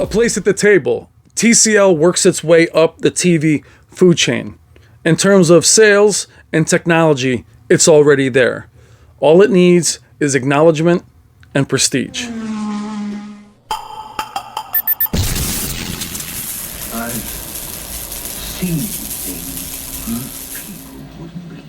A place at the table. TCL works its way up the TV food chain. In terms of sales and technology, it's already there. All it needs is acknowledgement and prestige. I've seen things people wouldn't believe.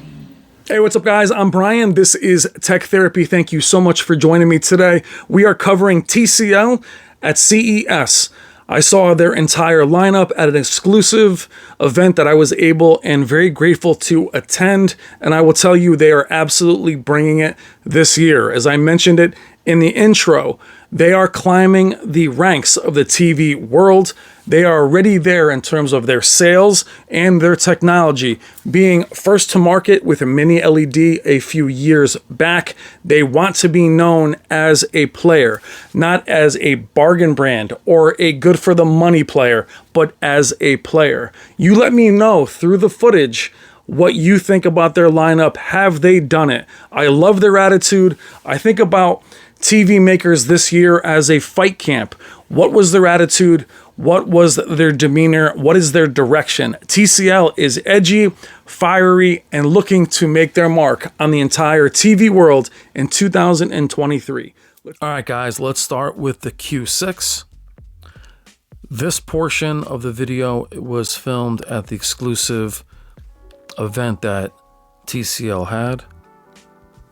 Hey, what's up, guys? I'm Brian. This is Tech Therapy. Thank you so much for joining me today. We are covering TCL at CES. I saw their entire lineup at an exclusive event that I was able and very grateful to attend. And I will tell you, they are absolutely bringing it this year. As I mentioned it in the intro, they are climbing the ranks of the TV world. They are already there in terms of their sales and their technology, being first to market with a mini LED a few years back. They want to be known as a player, not as a bargain brand or a good for the money player, but as a player. You let me know through the footage what you think about their lineup. Have they done it? I love their attitude. I think about TV makers this year as a fight camp. What was their attitude? What was their demeanor? What is their direction? TCL is edgy, fiery, and looking to make their mark on the entire TV world in 2023. All right, guys, let's start with the Q6. This portion of the video was filmed at the exclusive event that TCL had.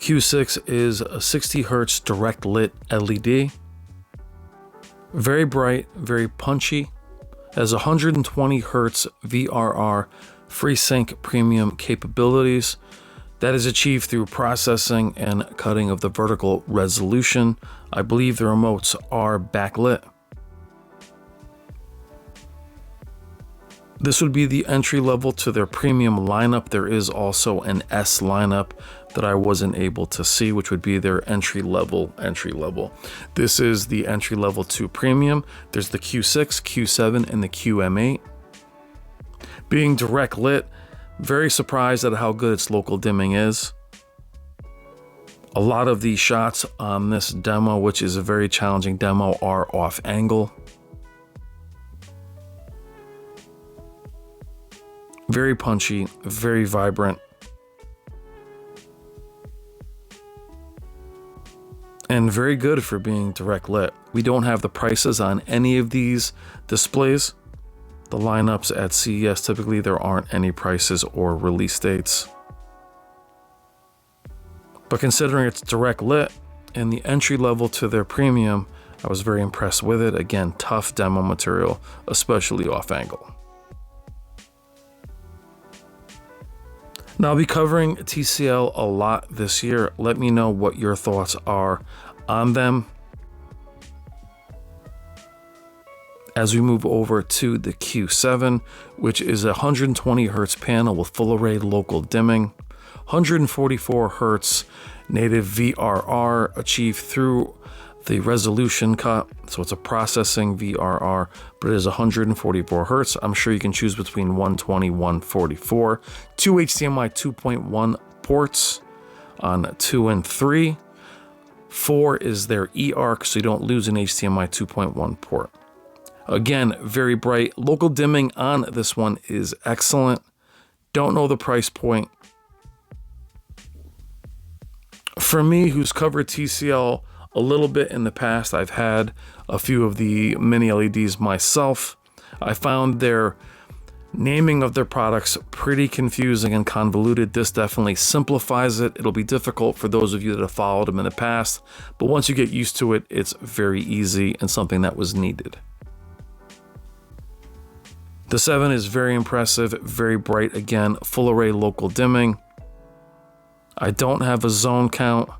Q6 is a 60 hertz direct lit LED. Very bright, very punchy. Has 120 hertz VRR FreeSync premium capabilities. That is achieved through processing and cutting of the vertical resolution. I believe the remotes are backlit. This would be the entry level to their premium lineup. There is also an S lineup that I wasn't able to see, which would be their entry level. This is the entry level to premium. There's the Q6, Q7, and the QM8. Being direct lit, very surprised at how good its local dimming is. A lot of the shots on this demo, which is a very challenging demo, are off angle. Very punchy, very vibrant. And very good for being direct lit. We don't have the prices on any of these displays. The lineups at CES, typically there aren't any prices or release dates. But considering it's direct lit and the entry level to their premium, I was very impressed with it. Again, tough demo material, especially off angle. Now, I'll be covering TCL a lot this year. Let me know what your thoughts are on them. As we move over to the Q7, which is a 120 hertz panel with full array local dimming, 144 hertz native VRR achieved through the resolution cut. So it's a processing VRR, but it is 144 hertz. I'm sure you can choose between 120, 144. Two HDMI 2.1 ports on 2 and 3. 4 is their eARC, so you don't lose an HDMI 2.1 port. Again, very bright. Local dimming on this one is excellent. Don't know the price point. For me, who's covered TCL a little bit in the past, I've had a few of the mini LEDs myself. I found their naming of their products pretty confusing and convoluted. This definitely simplifies it. It'll be difficult for those of you that have followed them in the past, but once you get used to it, it's very easy and something that was needed. The 7 is very impressive, very bright. Again, full array local dimming. I don't have a zone count,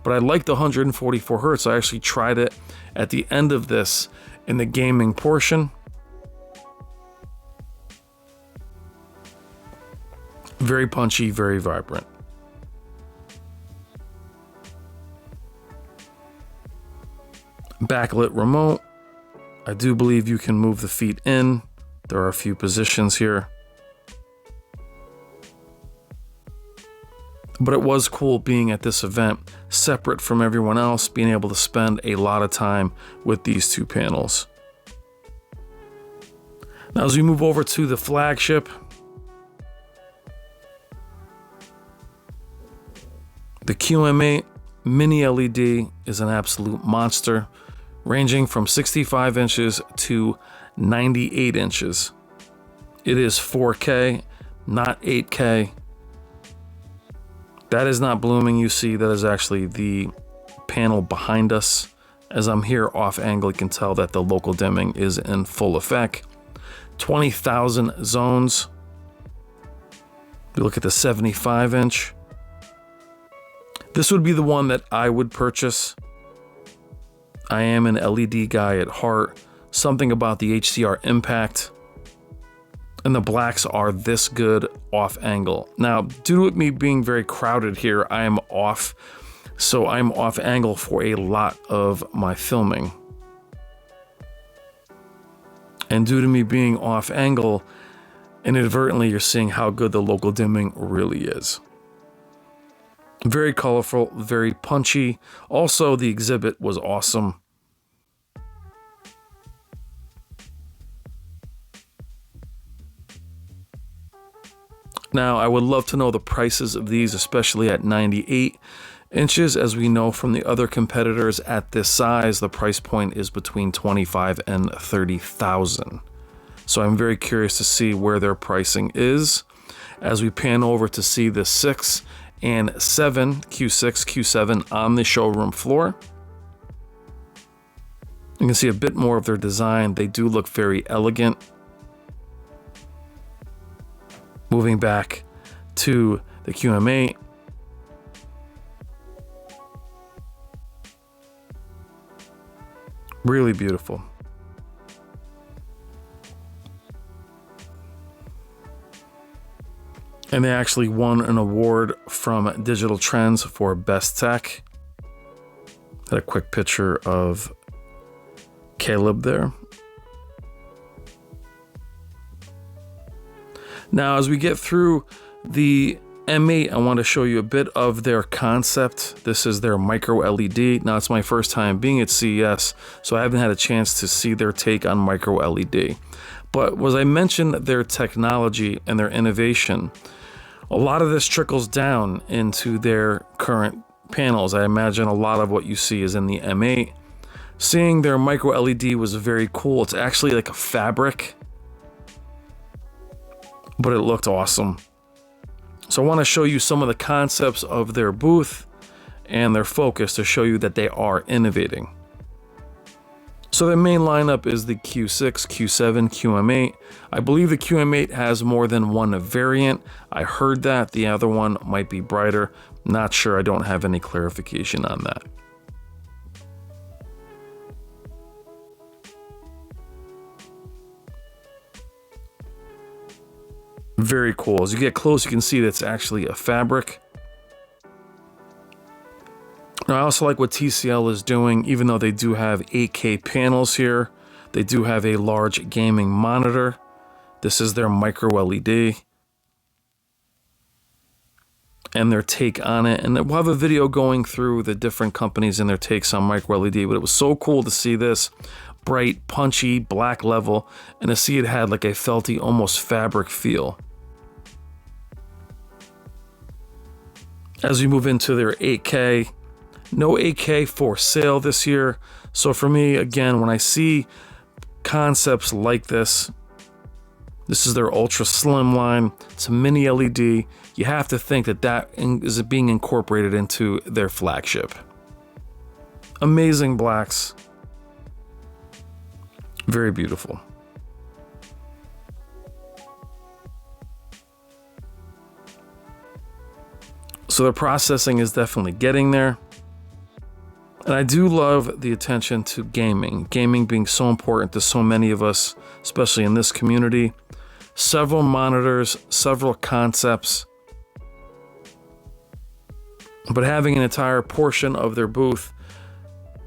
but I like the 144 hertz. I actually tried it at the end of this in the gaming portion. Very punchy, very vibrant. Backlit remote. I do believe you can move the feet in. There are a few positions here. But it was cool being at this event, separate from everyone else, being able to spend a lot of time with these two panels. Now, as we move over to the flagship, the QM8 mini LED is an absolute monster, ranging from 65 inches to 98 inches. It is 4K, not 8K. That is not blooming, you see. That is actually the panel behind us. As I'm here off angle, you can tell that the local dimming is in full effect. 20,000 zones. You look at the 75 inch. This would be the one that I would purchase. I am an LED guy at heart. Something about the HDR impact and the blacks are this good off angle. Now, due to it me being very crowded here, I am off. So I'm off angle for a lot of my filming. And due to me being off angle, inadvertently you're seeing how good the local dimming really is. Very colorful, very punchy. Also, the exhibit was awesome. Now, I would love to know the prices of these, especially at 98 inches. As we know from the other competitors at this size, the price point is between 25 and 30,000. So I'm very curious to see where their pricing is. As we pan over to see the 6 and 7, Q6, Q7 on the showroom floor, you can see a bit more of their design. They do look very elegant. Moving back to the QM8. Really beautiful. And they actually won an award from Digital Trends for Best Tech. Had a quick picture of Caleb there. Now, as we get through the M8, I want to show you a bit of their concept. This is their micro LED. Now, it's my first time being at CES, so I haven't had a chance to see their take on micro LED. But as I mentioned, their technology and their innovation, a lot of this trickles down into their current panels. I imagine a lot of what you see is in the M8. Seeing their micro LED was very cool. It's actually like a fabric, but it looked awesome. So I want to show you some of the concepts of their booth and their focus to show you that they are innovating. So their main lineup is the Q6, Q7, QM8. I believe the QM8 has more than one variant. I heard that the other one might be brighter. Not sure, I don't have any clarification on that. Very cool. As you get close, you can see that's actually a fabric. Now, I also like what TCL is doing. Even though they do have 8K panels here, they do have a large gaming monitor. This is their micro LED and their take on it. And we'll have a video going through the different companies and their takes on micro LED, but it was so cool to see this bright, punchy, black level and to see it had like a felty, almost fabric feel. As we move into their 8K, no 8K for sale this year. So for me, again, when I see concepts like this, this is their ultra slim line. It's a mini LED. You have to think that that is being incorporated into their flagship. Amazing blacks. Very beautiful. So the processing is definitely getting there. And I do love the attention to gaming. Gaming being so important to so many of us, especially in this community. Several monitors, several concepts. But having an entire portion of their booth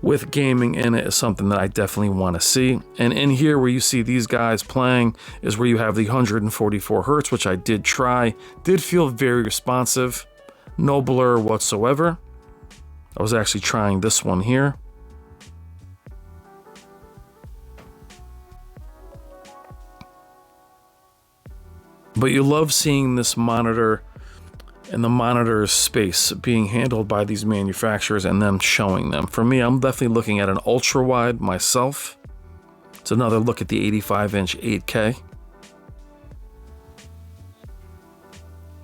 with gaming in it is something that I definitely want to see. And in here where you see these guys playing is where you have the 144 Hertz, which I did try. Did feel very responsive. No blur whatsoever. I was actually trying this one here. But you love seeing this monitor and the monitor's space being handled by these manufacturers and them showing them. For me, I'm definitely looking at an ultra wide myself. It's another look at the 85-inch 8K.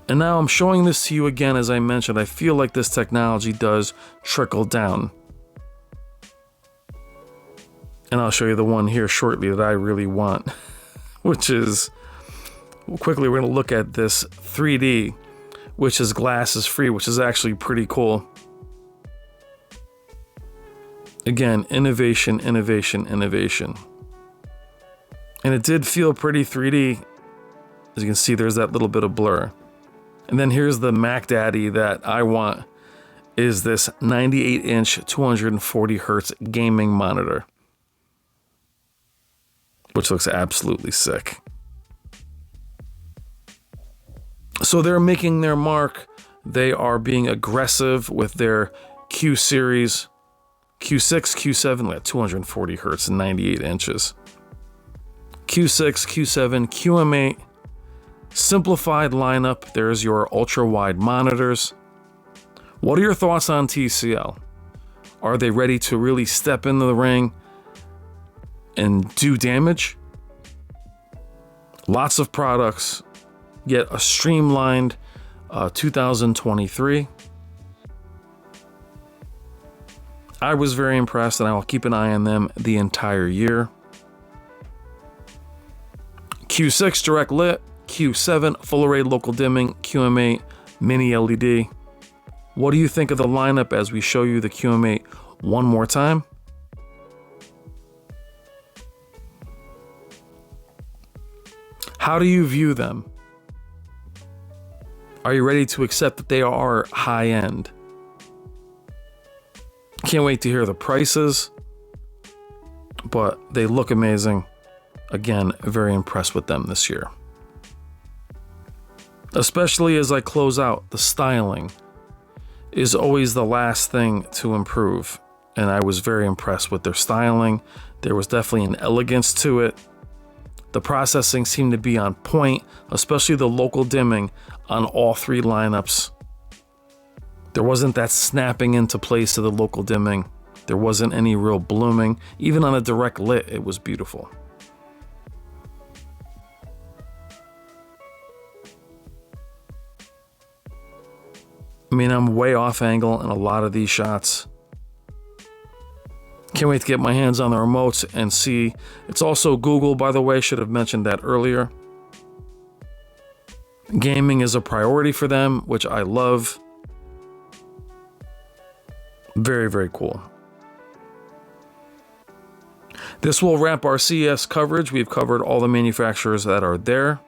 And now I'm showing this to you again. As I mentioned, I feel like this technology does trickle down. And I'll show you the one here shortly that I really want, which is, quickly we're going to look at this 3D, which is glasses free, which is actually pretty cool. Again, innovation, innovation, innovation. And it did feel pretty 3D. As you can see, there's that little bit of blur. And then here's the Mac Daddy that I want, is this 98-inch 240 hertz gaming monitor, which looks absolutely sick. So they're making their mark. They are being aggressive with their Q series, Q6, Q7, at 240 hertz and 98 inches. Q6, Q7, QM8, simplified lineup. There's your ultra wide monitors. What are your thoughts on TCL? Are they ready to really step into the ring and do damage? Lots of products, yet a streamlined 2023. I was very impressed, and I will keep an eye on them the entire year. Q6 direct lit, Q7 full array local dimming, QM8 mini LED. What do you think of the lineup as we show you the QM8 one more time? How do you view them? Are you ready to accept that they are high end? Can't wait to hear the prices, but they look amazing. Again, very impressed with them this year. Especially as I close out, the styling is always the last thing to improve. And I was very impressed with their styling. There was definitely an elegance to it. The processing seemed to be on point, especially the local dimming on all three lineups. There wasn't that snapping into place to the local dimming. There wasn't any real blooming. Even on a direct lit, it was beautiful. I mean, I'm way off angle in a lot of these shots. Can't wait to get my hands on the remotes and see. It's also Google, by the way, should have mentioned that earlier. Gaming is a priority for them, which I love. Very, very cool. This will wrap our CES coverage. We've covered all the manufacturers that are there.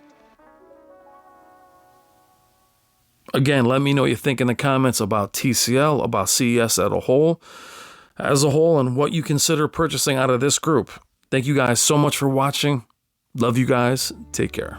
Again, let me know what you think in the comments about TCL, about CES as a whole, and what you consider purchasing out of this group. Thank you guys so much for watching. Love you guys. Take care.